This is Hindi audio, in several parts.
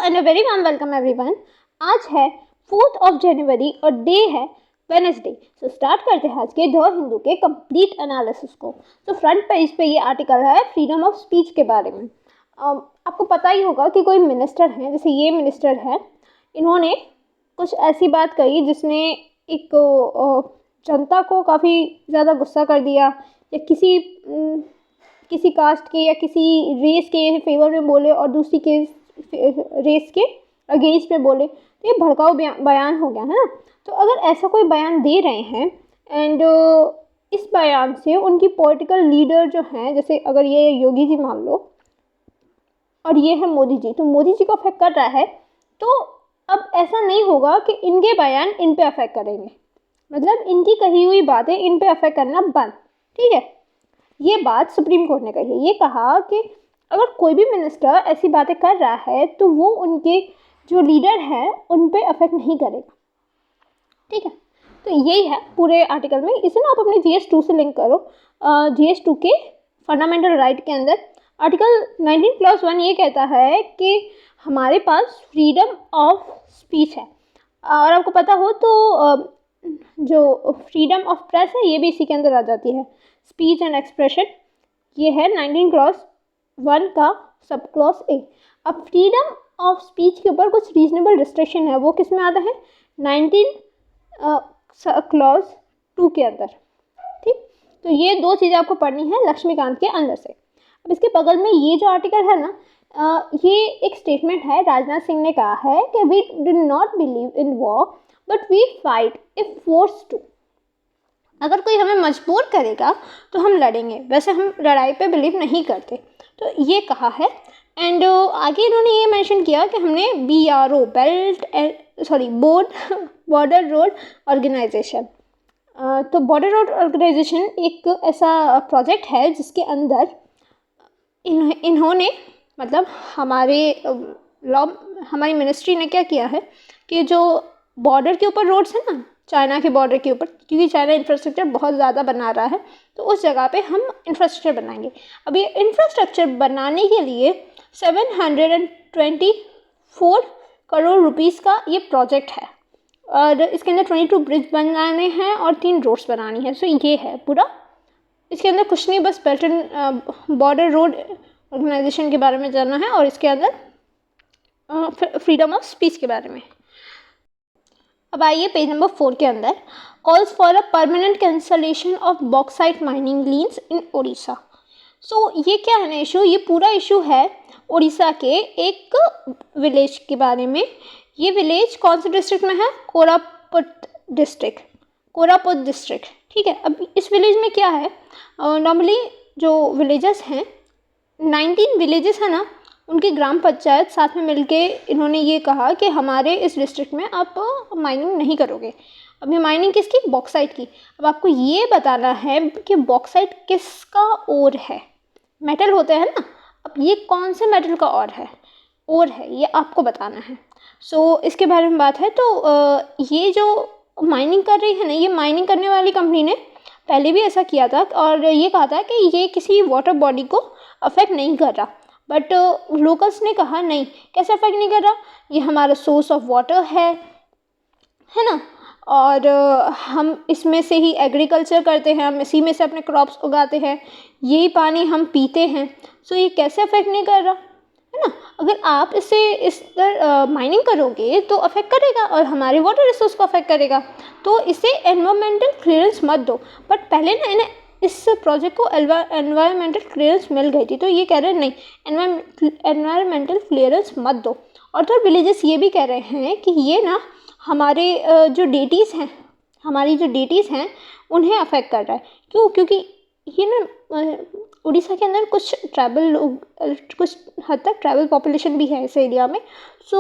And a very warm welcome everyone. आज है 4 जनवरी और डे है वेडनेसडे। सो स्टार्ट करते हैं आज के द हिंदू के कंप्लीट एनालिसिस को। तो फ्रंट पेज पे ये आर्टिकल है फ्रीडम ऑफ स्पीच के बारे में। आपको पता ही होगा कि कोई मिनिस्टर हैं, जैसे ये मिनिस्टर हैं, इन्होंने कुछ ऐसी बात कही जिसने एक जनता को काफ़ी ज़्यादा गुस्सा कर दिया, या किसी कास्ट के या किसी रेस के फेवर में बोले और दूसरी के रेस के अगेंस्ट में बोले, तो ये भड़काऊ बयान हो गया है ना। तो अगर ऐसा कोई बयान दे रहे हैं एंड इस बयान से उनकी पॉलिटिकल लीडर जो हैं, जैसे अगर ये योगी जी मान लो और ये है मोदी जी, तो मोदी जी को अफेक्ट कर रहा है, तो अब ऐसा नहीं होगा कि इनके बयान इन पे अफेक्ट करेंगे, मतलब इनकी कही हुई बातें इन पे अफेक्ट करना बंद। ठीक है, ये बात सुप्रीम कोर्ट ने कही है। ये कहा कि अगर कोई भी मिनिस्टर ऐसी बातें कर रहा है तो वो उनके जो लीडर हैं उन पे अफेक्ट नहीं करेगा। ठीक है, तो यही है पूरे आर्टिकल में। इसे ना आप अपने GS2 से लिंक करो। GS2 के फंडामेंटल राइट के अंदर आर्टिकल 19+1 ये कहता है कि हमारे पास फ्रीडम ऑफ स्पीच है। और आपको पता हो तो जो फ्रीडम ऑफ प्रेस है ये भी इसी के अंदर आ जाती है, स्पीच एंड एक्सप्रेशन। ये है 19+1 का सब क्लॉज ए। अब फ्रीडम ऑफ स्पीच के ऊपर कुछ रीजनेबल रिस्ट्रिक्शन है, वो किस में आता है? 19+2 के अंदर। ठीक, तो ये दो चीज़ें आपको पढ़नी है लक्ष्मीकांत के अंदर से। अब इसके बगल में ये जो आर्टिकल है ना, ये एक स्टेटमेंट है, राजनाथ सिंह ने कहा है कि we do not believe in war but we fight if force to. अगर कोई हमें मजबूर करेगा तो हम लड़ेंगे, वैसे हम लड़ाई पे बिलीव नहीं करते। तो ये कहा है। एंड आगे इन्होंने ये मेंशन किया कि हमने BRO बॉर्डर रोड ऑर्गेनाइजेशन, तो बॉर्डर रोड ऑर्गेनाइजेशन एक ऐसा प्रोजेक्ट है जिसके अंदर इन्होंने मतलब हमारी मिनिस्ट्री ने क्या किया है कि जो बॉर्डर के ऊपर रोड्स है ना, चाइना के बॉर्डर के ऊपर, क्योंकि चाइना इंफ्रास्ट्रक्चर बहुत ज़्यादा बना रहा है, तो उस जगह पे हम इंफ्रास्ट्रक्चर बनाएंगे। अब ये इंफ्रास्ट्रक्चर बनाने के लिए 724 करोड़ रुपीस का ये प्रोजेक्ट है, और इसके अंदर 22 ब्रिज बनाने हैं और 3 रोड्स बनानी है। सो ये है पूरा, इसके अंदर कुछ नहीं, बस belt and border road organisation के बारे में जानना है और इसके अंदर फ्रीडम ऑफ स्पीच के बारे में। अब आइए पेज नंबर 4 के अंदर, calls for a permanent cancellation of bauxite mining leases in Orissa. So ये क्या है ना इशू, ये पूरा इशू है उड़ीसा के एक विलेज के बारे में। ये विलेज कौन से डिस्ट्रिक्ट में है? कोरापुट डिस्ट्रिक्ट। ठीक है, अब इस विलेज में क्या है, नॉर्मली जो विलेजेस हैं, 19 विलेजेस है ना, उनकी ग्राम पंचायत साथ में मिलके इन्होंने ये कहा कि हमारे इस डिस्ट्रिक्ट में आप माइनिंग नहीं करोगे। अब ये माइनिंग किसकी? बॉक्साइट की। अब आपको ये बताना है कि बॉक्साइट किसका ओर है। मेटल होते हैं ना, अब ये कौन से मेटल का ओर है ये आपको बताना है। सो इसके बारे में बात है। तो ये जो माइनिंग कर रही है ना, ये माइनिंग करने वाली कंपनी ने पहले भी ऐसा किया था और ये कहा था कि ये किसी वाटर बॉडी को अफेक्ट नहीं कर रहा, बट लोकल्स ने कहा नहीं, कैसे अफेक्ट नहीं कर रहा, ये हमारा सोर्स ऑफ वाटर है ना, और हम इसमें से ही एग्रीकल्चर करते हैं, हम इसी में से अपने क्रॉप्स उगाते हैं, यही पानी हम पीते हैं। सो ये कैसे अफेक्ट नहीं कर रहा है ना। अगर आप इस माइनिंग करोगे तो अफेक्ट करेगा और हमारे वाटर रिसोर्स को अफेक्ट करेगा, तो इसे एनवायरमेंटल क्लियरेंस मत दो। बट पहले ना इन्हें इस प्रोजेक्ट को एनवायरमेंटल क्लियरेंस मिल गई थी, तो ये कह रहे हैं नहीं, एनवायरमेंटल क्लियरेंस मत दो। और तो विलेजेस ये भी कह रहे हैं कि ये ना हमारी जो डेटीज़ हैं उन्हें अफेक्ट कर रहा है। क्यों? क्योंकि ये ना उड़ीसा के अंदर कुछ हद तक ट्राइबल पॉपुलेशन भी है इस एरिया में। सो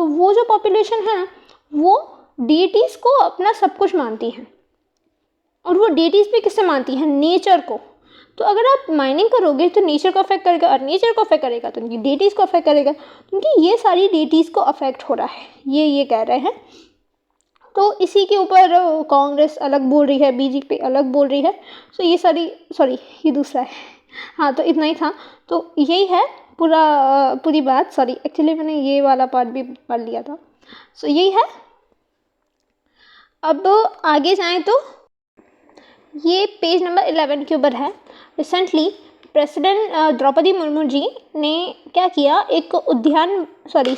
वो जो पॉपुलेशन है ना, वो डेटीज़ को अपना सब कुछ मानती हैं, और वो डेटीज़ भी किससे मानती हैं? नेचर को। तो अगर आप माइनिंग करोगे तो नेचर को अफेक्ट करेगा, और नेचर को अफेक्ट करेगा तो उनकी डेटीज़ को अफेक्ट करेगा, क्योंकि ये सारी डेटीज़ को अफेक्ट हो रहा है, ये कह रहे हैं। तो इसी के ऊपर कांग्रेस अलग बोल रही है, BJP अलग बोल रही है। सो ये दूसरा है। हाँ, तो इतना ही था। तो यही है पूरी बात, सॉरी एक्चुअली मैंने ये वाला पार्ट भी पढ़ लिया था। सो यही है। अब आगे जाएं तो ये पेज नंबर 11 के ऊपर है। रिसेंटली प्रेसिडेंट द्रौपदी मुर्मू जी ने क्या किया, एक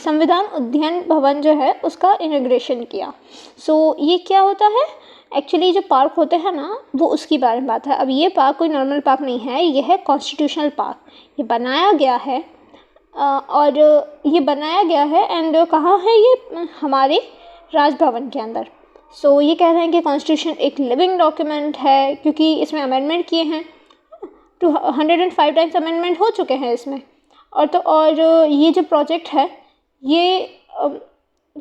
संविधान उद्यान भवन जो है उसका इनॉग्रेशन किया। सो ये क्या होता है, एक्चुअली जो पार्क होते हैं ना वो उसकी बारे में बात है। अब ये पार्क कोई नॉर्मल पार्क नहीं है, ये है कॉन्स्टिट्यूशनल पार्क। ये बनाया गया है और ये बनाया गया है एंड कहाँ है ये, हमारे राजभवन के अंदर। सो ये कह रहे हैं कि कॉन्स्टिट्यूशन एक लिविंग डॉक्यूमेंट है, क्योंकि इसमें अमेंडमेंट किए हैं, 105 टाइम्स अमेंडमेंट हो चुके हैं इसमें। और ये जो प्रोजेक्ट है ये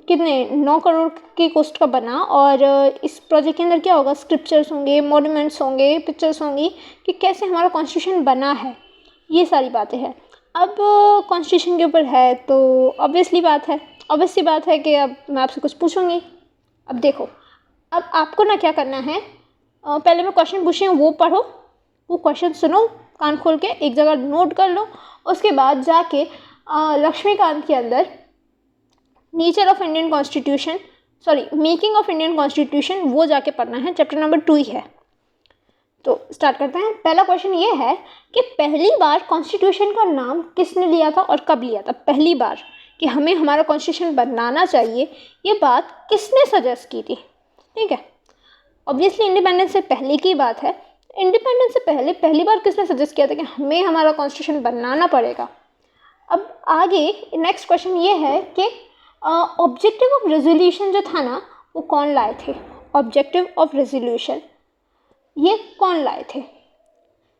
कितने 9 करोड़ की कॉस्ट का बना। और इस प्रोजेक्ट के अंदर क्या होगा, स्क्रिप्चर्स होंगे, मॉन्यूमेंट्स होंगे, पिक्चर्स होंगी कि कैसे हमारा कॉन्स्टिट्यूशन बना है, ये सारी बातें हैं। अब कॉन्स्टिट्यूशन के ऊपर है तो ऑब्वियस सी बात है कि अब मैं आपसे कुछ पूछूंगी। अब देखो, अब आपको ना क्या करना है, पहले मैं क्वेश्चन पूछ रही हूँ वो पढ़ो, वो क्वेश्चन सुनो कान खोल के, एक जगह नोट कर लो। उसके बाद जाके लक्ष्मीकांत के अंदर nature of Indian constitution, making of Indian constitution, वो जाके पढ़ना है। चैप्टर नंबर 2 ही है। तो स्टार्ट करते हैं। पहला क्वेश्चन ये है कि पहली बार कॉन्स्टिट्यूशन का नाम किसने लिया था और कब लिया था। पहली बार कि हमें हमारा कॉन्स्टिट्यूशन बनाना चाहिए, ये बात किसने सजेस्ट की थी। ठीक है, ऑब्वियसली इंडिपेंडेंस से पहले की बात है। इंडिपेंडेंस से पहली बार किसने सजेस्ट किया था कि हमें हमारा कॉन्स्टिट्यूशन बनाना पड़ेगा। अब आगे नेक्स्ट क्वेश्चन ये है कि ऑब्जेक्टिव ऑफ रेजोल्यूशन जो था ना वो कौन लाए थे। ऑब्जेक्टिव ऑफ रेजोल्यूशन ये कौन लाए थे,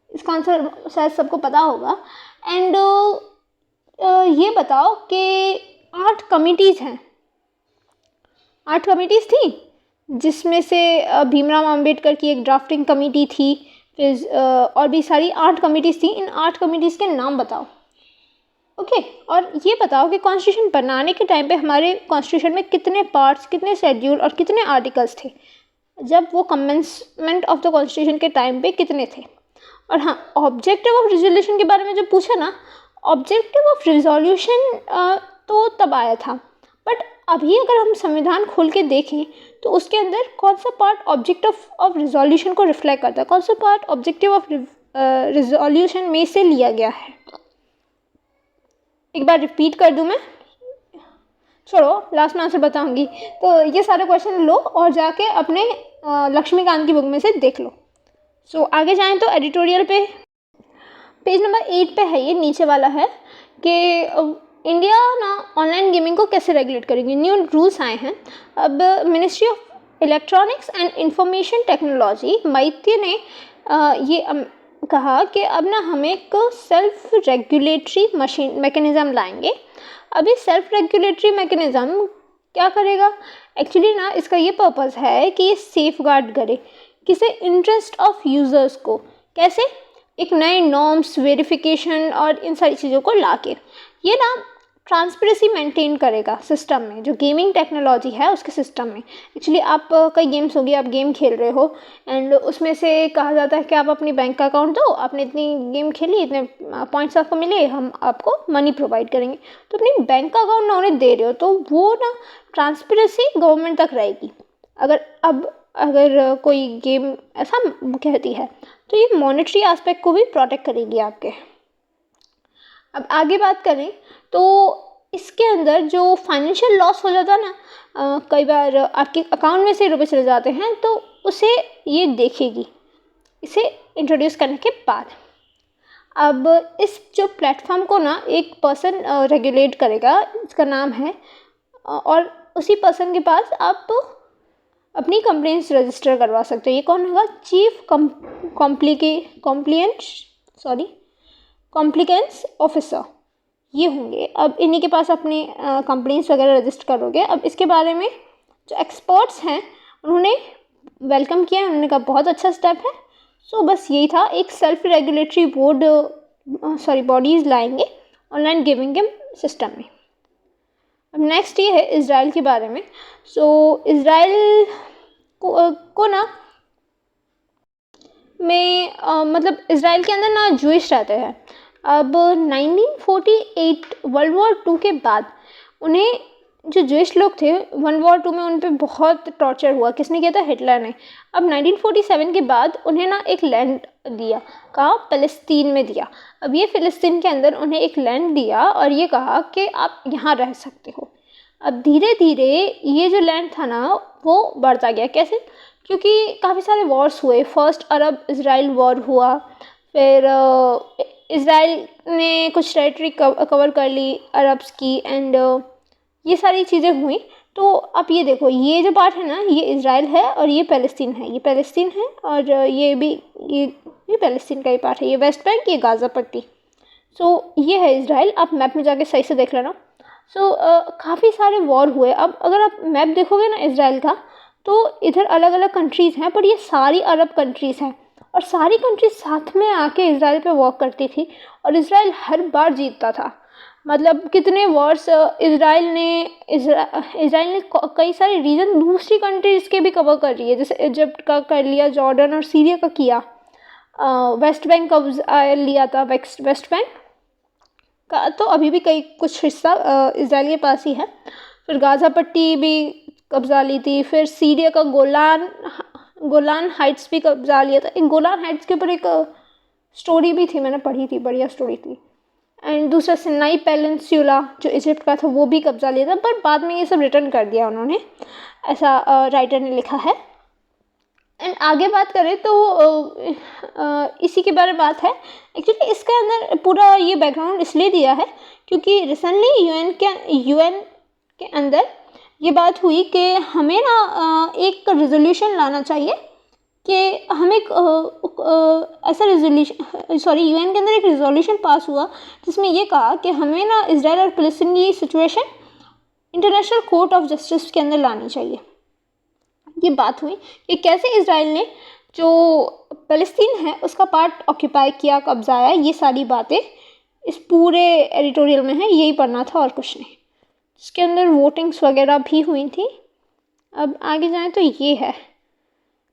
इसका आंसर शायद सबको पता होगा। एंड ये बताओ कि 8 कमिटीज़ हैं, 8 कमिटीज़ थी, जिसमें से भीमराव अंबेडकर की एक ड्राफ्टिंग कमेटी थी, फिर और भी सारी 8 कमिटीज़ थी। इन 8 कमिटीज़ के नाम बताओ। ओके, और ये बताओ कि कॉन्स्टिट्यूशन बनाने के टाइम पे हमारे कॉन्स्टिट्यूशन में कितने पार्ट्स, कितने शेड्यूल और कितने आर्टिकल्स थे, जब वो कमेंसमेंट ऑफ द कॉन्स्टिट्यूशन के टाइम पे कितने थे। और हाँ, ऑब्जेक्टिव ऑफ रिजोल्यूशन के बारे में जो पूछा ना, ऑब्जेक्टिव ऑफ रिजोल्यूशन तो तब आया था, बट अभी अगर हम संविधान खोल के देखें तो उसके अंदर कौन सा पार्ट ऑब्जेक्टिव ऑफ रिजोल्यूशन को रिफ्लेक्ट करता है, कौन सा पार्ट ऑब्जेक्टिव ऑफ रिजोल्यूशन में से लिया गया है। एक बार रिपीट कर दूं मैं, छोड़ो लास्ट में आंसर बताऊंगी। तो ये सारे क्वेश्चन लो और जाके अपने लक्ष्मीकांत की बुक में से देख लो। सो आगे जाएं तो एडिटोरियल पे पेज नंबर 8 पे है, ये नीचे वाला है कि इंडिया ना ऑनलाइन गेमिंग को कैसे रेगुलेट करेगी। न्यू रूल्स आए हैं। अब ministry of electronics and information technology MeitY ने ये कहा कि अब ना हम एक सेल्फ रेगुलेटरी मैकेनिज़्म लाएंगे। अभी सेल्फ रेगुलेटरी मैकेनिज़्म क्या करेगा, एक्चुअली ना इसका ये पर्पस है कि ये सेफ गार्ड करे किसे, इंटरेस्ट ऑफ यूज़र्स को। कैसे, एक नए नॉर्म्स, वेरिफिकेशन और इन सारी चीज़ों को लाके ये ना ट्रांसपेरेंसी मेंटेन करेगा सिस्टम में, जो गेमिंग टेक्नोलॉजी है उसके सिस्टम में। एक्चुअली आप कई गेम्स होगी, आप गेम खेल रहे हो एंड उसमें से कहा जाता है कि आप अपनी बैंक का अकाउंट दो, आपने इतनी गेम खेली, इतने पॉइंट्स आपको मिले, हम आपको मनी प्रोवाइड करेंगे। तो अपनी बैंक का अकाउंट ना उन्हें दे रहे हो, तो वो ना ट्रांसपेरेंसी गवर्नमेंट तक रहेगी। अगर कोई गेम ऐसा कहती है तो ये मॉनेटरी एस्पेक्ट को भी प्रोटेक्ट करेगी आपके। अब आगे बात करें तो इसके अंदर जो फाइनेंशियल लॉस हो जाता है ना, कई बार आपके अकाउंट में से रुपए चले जाते हैं, तो उसे ये देखेगी इसे इंट्रोड्यूस करने के बाद। अब इस जो प्लेटफॉर्म को ना एक पर्सन रेगुलेट करेगा, इसका नाम है, और उसी पर्सन के पास आप अपनी कंप्लेंट्स रजिस्टर करवा सकते हो। ये कौन होगा, चीफ कॉम्प्लिकेंस ऑफिसर ये होंगे। अब इन्हीं के पास अपने कंप्लेंट्स वगैरह रजिस्टर करोगे। अब इसके बारे में जो एक्सपर्ट्स हैं उन्होंने वेलकम किया, उन्होंने कहा बहुत अच्छा स्टेप है। सो बस यही था, एक सेल्फ रेगुलेटरी बॉडीज़ लाएंगे ऑनलाइन गेमिंग के सिस्टम में। अब नेक्स्ट ये है इज़राइल के बारे में। सो इज़राइल को ना में मतलब इज़राइल के अंदर ना जूइश रहते हैं, अब 1948 वर्ल्ड वॉर 2 के बाद उन्हें जो जूइश लोग थे वर्ल्ड वॉर 2 में उन पे बहुत टॉर्चर हुआ। किसने किया था? हिटलर ने। अब 1947 के बाद उन्हें ना एक लैंड दिया, कहाँ? फ़लस्तीन में दिया। अब ये फ़लस्तीन के अंदर उन्हें एक लैंड दिया और ये कहा कि आप यहाँ रह सकते हो। अब धीरे धीरे ये जो लैंड था ना वो बढ़ता गया। कैसे? क्योंकि काफ़ी सारे वॉर्स हुए। फर्स्ट अरब इसराइल वॉर हुआ, फिर इसराइल ने कुछ टेरिटरी कवर कर ली अरब्स की, एंड ये सारी चीज़ें हुई। तो अब ये देखो, ये जो पार्ट है ना ये इसराइल है और ये फ़लस्तीन है, ये फ़लस्तीन है और ये भी ये फ़लस्तीन का ही पार्ट है। ये वेस्ट बैंक, ये गाज़ा पट्टी। सो ये है इसराइल। आप मैप में जाके सही से देख लेना। सो काफ़ी सारे वॉर हुए। अब अगर आप मैप देखोगे ना इसराइल का, तो इधर अलग अलग कंट्रीज़ हैं, पर ये सारी अरब कंट्रीज़ हैं और सारी कंट्रीज साथ में आके इसराइल पे वॉर करती थी और इसराइल हर बार जीतता था। मतलब कितने वॉर्स इसराइल ने कई सारे रीजन दूसरी कंट्रीज़ के भी कवर कर रही है, जैसे इजिप्ट का कर लिया, जॉर्डन और सीरिया का किया। वेस्ट बैंक कब्जा लिया था, वेस्ट बैंक का तो अभी भी कई कुछ हिस्सा इसराइल के पास ही है। फिर गाज़ा पट्टी भी कब्जा ली थी। फिर सीरिया का गोलान हाइट्स भी कब्जा लिया था। एक गोलान हाइट्स के ऊपर एक स्टोरी भी थी, मैंने पढ़ी थी, बढ़िया स्टोरी थी। एंड दूसरा सिनाई पेनिनसुला जो इजिप्ट का था वो भी कब्जा लिया था, पर बाद में ये सब रिटर्न कर दिया उन्होंने, ऐसा राइटर ने लिखा है। एंड आगे बात करें तो इसी के बारे में बात है। एक्चुअली इसके अंदर पूरा ये बैकग्राउंड इसलिए दिया है क्योंकि रिसेंटली यूएन के अंदर ये बात हुई कि हमें ना एक रेजोल्यूशन लाना चाहिए कि हमें ऐसा यूएन के अंदर एक रेजोल्यूशन पास हुआ जिसमें ये कहा कि हमें ना इसराइल और फ़लस्तीन की situation international court of justice के अंदर लानी चाहिए। ये बात हुई कि कैसे इसराइल ने जो फ़लस्तीन है उसका पार्ट ऑक्यूपाई किया, कब्जाया। ये सारी बातें इस पूरे एडिटोरियल में है, यही पढ़ना था और कुछ नहीं। इसके अंदर वोटिंग्स वगैरह भी हुई थी। अब आगे जाएं तो ये है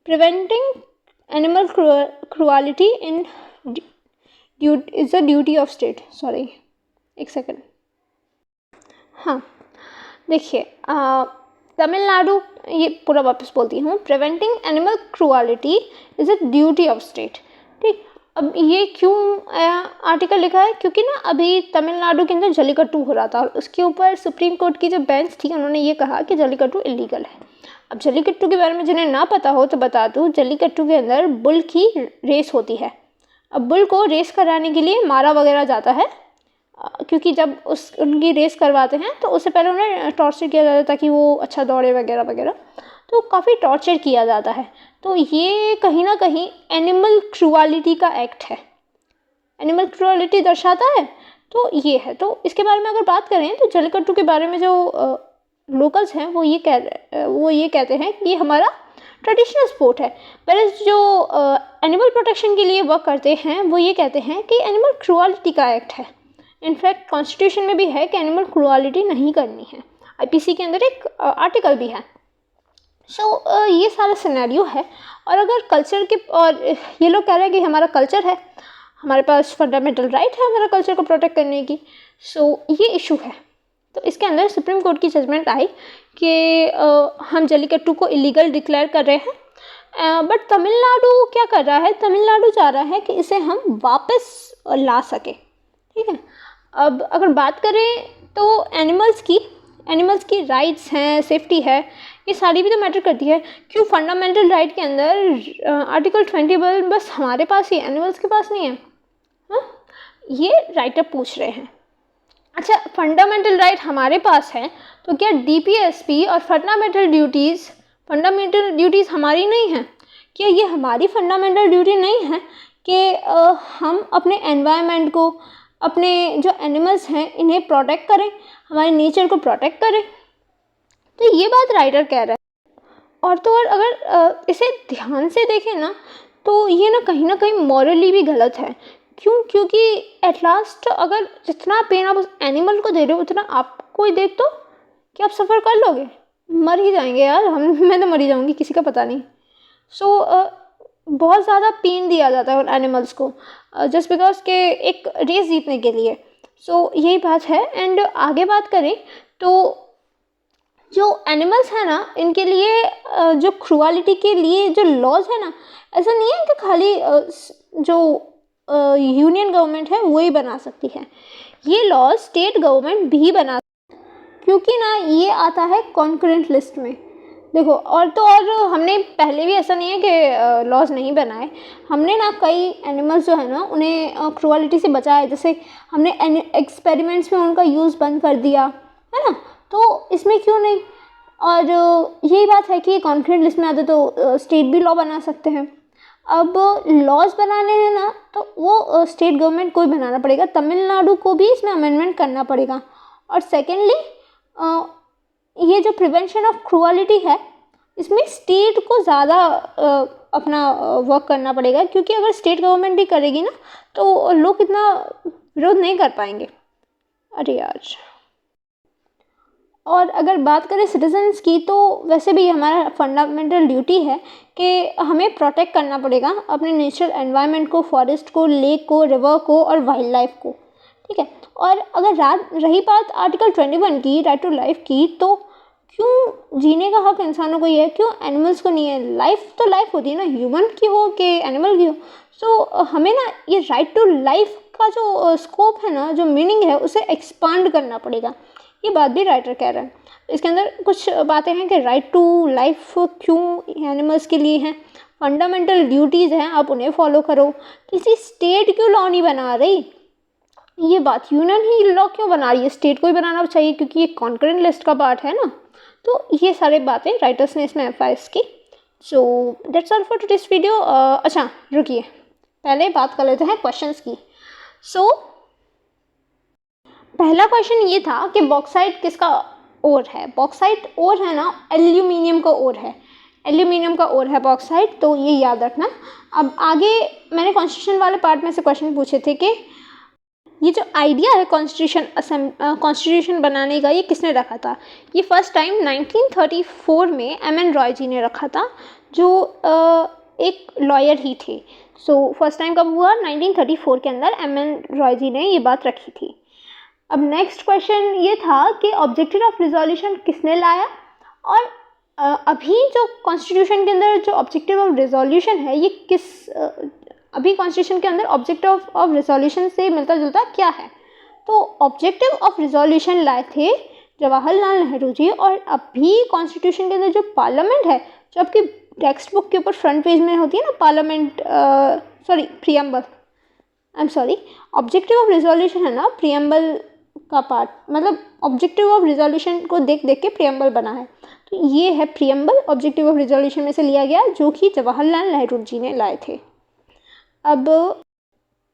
preventing animal cruelty in is a duty of state. Sorry, एक सेकंड। हाँ देखिए, तमिलनाडु, ये पूरा वापस बोलती हूँ, preventing animal cruelty is a duty of state. ठीक, अब ये क्यों आर्टिकल लिखा है? क्योंकि ना अभी तमिलनाडु के अंदर जल्लीकट्टू हो रहा था और उसके ऊपर सुप्रीम कोर्ट की जो बेंच थी उन्होंने ये कहा कि जल्लीकट्टू इलीगल है। अब जल्लीकट्टू के बारे में जिन्हें ना पता हो तो बता दूँ, जल्लीकट्टू के अंदर बुल की रेस होती है। अब बुल को रेस कराने के लिए मारा वगैरह जाता है, क्योंकि जब उनकी रेस करवाते हैं तो उससे पहले उन्हें टॉर्चर किया जाता है ताकि वो अच्छा दौड़े वगैरह वगैरह, तो काफ़ी टॉर्चर किया जाता है। तो ये कहीं ना कहीं एनिमल क्रुअलिटी का एक्ट है, एनिमल क्रुअलिटी दर्शाता है। तो ये है, तो इसके बारे में अगर बात करें तो जल्लीकट्टू के बारे में जो लोकल्स हैं वो ये कहते हैं कि ये हमारा ट्रेडिशनल स्पोर्ट है। पर जो एनिमल प्रोटेक्शन के लिए वर्क करते हैं वो ये कहते हैं कि एनिमल क्रुअलिटी का एक्ट है। इनफैक्ट कॉन्स्टिट्यूशन में भी है कि एनिमल क्रुअलिटी नहीं करनी है। आईपीसी के अंदर एक आर्टिकल भी है। सो ये सारा सिनेरियो है। और अगर कल्चर के, और ये लोग कह रहे हैं कि हमारा कल्चर है, हमारे पास फंडामेंटल राइट है हमारा कल्चर को प्रोटेक्ट करने की। सो ये इशू है। तो इसके अंदर सुप्रीम कोर्ट की जजमेंट आई कि हम जल्लीकट्टू को इलीगल डिक्लेयर कर रहे हैं, बट तमिलनाडु क्या कर रहा है? तमिलनाडु चाह रहा है कि इसे हम वापस ला सके। ठीक है, अब अगर बात करें तो एनिमल्स की राइट्स हैं, सेफ्टी है, ये सारी भी तो मैटर करती है। क्यों फंडामेंटल राइट के अंदर आर्टिकल 20 बस हमारे पास ही, एनिमल्स के पास नहीं है? हाँ, ये राइटर पूछ रहे हैं। अच्छा, फंडामेंटल राइट हमारे पास है तो क्या डीपीएसपी और फंडामेंटल ड्यूटीज़ हमारी नहीं हैं? क्या ये हमारी फंडामेंटल ड्यूटी नहीं है कि हम अपने एनवायरनमेंट को, अपने जो एनिमल्स हैं इन्हें प्रोटेक्ट करें, हमारे नेचर को प्रोटेक्ट करें? तो ये बात राइटर कह रहा है। और तो और अगर इसे ध्यान से देखें ना तो ये ना कहीं मॉरली भी गलत है। क्यों? क्योंकि एट लास्ट अगर जितना पेन आप उस एनिमल को दे रहे हो उतना आपको ही दे तो क्या आप सफ़र कर लोगे? मर ही जाएंगे यार, मैं तो मर ही जाऊंगी, किसी का पता नहीं। सो बहुत ज़्यादा पेन दिया जाता है उन एनिमल्स को। जस्ट बिकॉज के एक रेस जीतने के लिए। सो यही बात है। एंड आगे बात करें तो जो एनिमल्स है ना, इनके लिए जो क्रुअलिटी के लिए जो लॉज है ना, ऐसा नहीं है कि खाली जो यूनियन गवर्नमेंट है वो ही बना सकती है, ये लॉज स्टेट गवर्नमेंट भी बना, क्योंकि ना ये आता है कॉन्करेंट लिस्ट में। देखो और तो और हमने पहले भी ऐसा नहीं है कि लॉज नहीं बनाए, हमने ना कई एनिमल्स जो है ना उन्हें क्रुअलिटी से बचाया, जैसे हमने एक्सपेरिमेंट्स में उनका यूज़ बंद कर दिया है ना, तो इसमें क्यों नहीं। और यही बात है कि कॉन्करेंट लिस्ट में आते तो स्टेट भी लॉ बना सकते हैं। अब लॉज बनाने हैं ना तो वो स्टेट गवर्नमेंट को ही बनाना पड़ेगा, तमिलनाडु को भी इसमें अमेंडमेंट करना पड़ेगा। और सेकेंडली ये जो प्रिवेंशन ऑफ क्रुअलिटी है, इसमें स्टेट को ज़्यादा अपना वर्क करना पड़ेगा, क्योंकि अगर स्टेट गवर्नमेंट भी करेगी ना तो लोग इतना विरोध नहीं कर पाएंगे। अरे यार। और अगर बात करें सिटीजन्स की, तो वैसे भी हमारा फंडामेंटल ड्यूटी है कि हमें प्रोटेक्ट करना पड़ेगा अपने नेचुरल एनवायरनमेंट को, फॉरेस्ट को, लेक को, रिवर को और वाइल्ड लाइफ को, ठीक है। और अगर रही बात आर्टिकल 21 की, राइट टू लाइफ की, तो क्यों जीने का हक इंसानों को ही है, क्यों एनिमल्स को नहीं है। लाइफ तो लाइफ होती है ना, ह्यूमन की हो कि एनिमल की हो। सो हमें ना ये राइट टू लाइफ का जो स्कोप है ना, जो मीनिंग है, उसे एक्सपांड करना पड़ेगा। ये बात भी राइटर कह रहा है। इसके अंदर कुछ बातें हैं कि राइट टू लाइफ क्यों एनिमल्स के लिए हैं, फंडामेंटल ड्यूटीज़ हैं, आप उन्हें फॉलो करो। किसी स्टेट क्यों लॉ नहीं बना रही, ये बात यूनियन ही लॉ क्यों बना रही है, स्टेट को ही बनाना चाहिए क्योंकि ये कॉन्करेंट लिस्ट का पार्ट है ना। तो ये सारे बातें राइटर्स ने इसमें एम्फाइज की। So that's all for today's video. अच्छा रुकिए, पहले बात कर लेते हैं क्वेश्चंस की। सो पहला क्वेश्चन ये था कि बॉक्साइट किसका ओर है। बॉक्साइट ओर है ना, एल्यूमिनियम का ओर है, एल्यूमिनियम का ओर है बॉक्साइट, तो ये याद रखना। अब आगे मैंने कॉन्स्टिट्यूशन वाले पार्ट में से क्वेश्चन पूछे थे कि ये जो आइडिया है कॉन्स्टिट्यूशन बनाने का, ये किसने रखा था। ये फर्स्ट टाइम 1934 में एम.एन. रॉय जी ने रखा था, जो एक लॉयर ही थे। सो फर्स्ट टाइम कब हुआ, 1934 के अंदर एम.एन. रॉय जी ने ये बात रखी थी। अब नेक्स्ट क्वेश्चन ये था कि ऑब्जेक्टिव ऑफ रिजोल्यूशन किसने लाया, और अभी जो कॉन्स्टिट्यूशन के अंदर जो ऑब्जेक्टिव ऑफ रिजोल्यूशन है, ये किस अभी कॉन्स्टिट्यूशन के अंदर ऑब्जेक्टिव ऑफ रिजोल्यूशन से मिलता जुलता क्या है। तो ऑब्जेक्टिव ऑफ रिजोल्यूशन लाए थे जवाहरलाल नेहरू जी। और अभी कॉन्स्टिट्यूशन के अंदर जो पार्लियामेंट है, जो आपकी टेक्स्ट बुक के ऊपर फ्रंट पेज में होती है ना, parliament preamble, I am sorry, objective of resolution है ना प्रियम्बल का पार्ट, मतलब ऑब्जेक्टिव ऑफ रिजोल्यूशन को देख देख के प्रियम्बल बना है। तो ये है प्रियम्बल, ऑब्जेक्टिव ऑफ रिजोल्यूशन में से लिया गया, जो कि जवाहरलाल नेहरू जी ने लाए थे। अब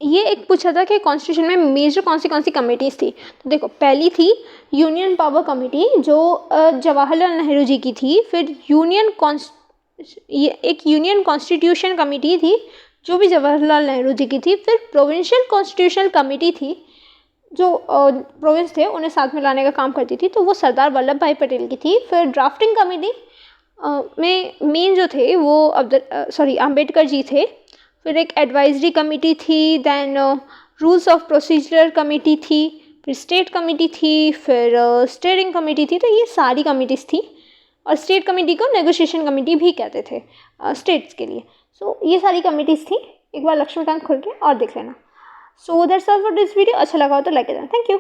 ये एक पूछा था कि कॉन्स्टिट्यूशन में मेजर कौन सी कमिटीज़ थी। तो देखो, पहली थी यूनियन पावर कमेटी, जो जवाहरलाल नेहरू जी की थी। फिर एक यूनियन कॉन्स्टिट्यूशन कमेटी थी, जो भी जवाहरलाल नेहरू जी की थी। फिर प्रोविंशियल कॉन्स्टिट्यूशनल कमेटी थी, जो प्रोविंस थे उन्हें साथ में लाने का काम करती थी, तो वो सरदार वल्लभ भाई पटेल की थी। फिर ड्राफ्टिंग कमेटी में मेन जो थे वो अम्बेडकर जी थे। फिर एक एडवाइजरी कमेटी थी, then rules of procedure committee थी, फिर स्टेट कमेटी थी, फिर स्टीयरिंग कमेटी थी। तो ये सारी कमेटीज़ थी, और स्टेट कमेटी को नेगोशिएशन कमेटी भी कहते थे स्टेट्स के लिए। सो ये सारी कमेटीज़ थी, एक बार लक्ष्मीकांत खोल के और देख लेना। So that's all for this video. अच्छा लगा हो तो लाइक करना। Thank you.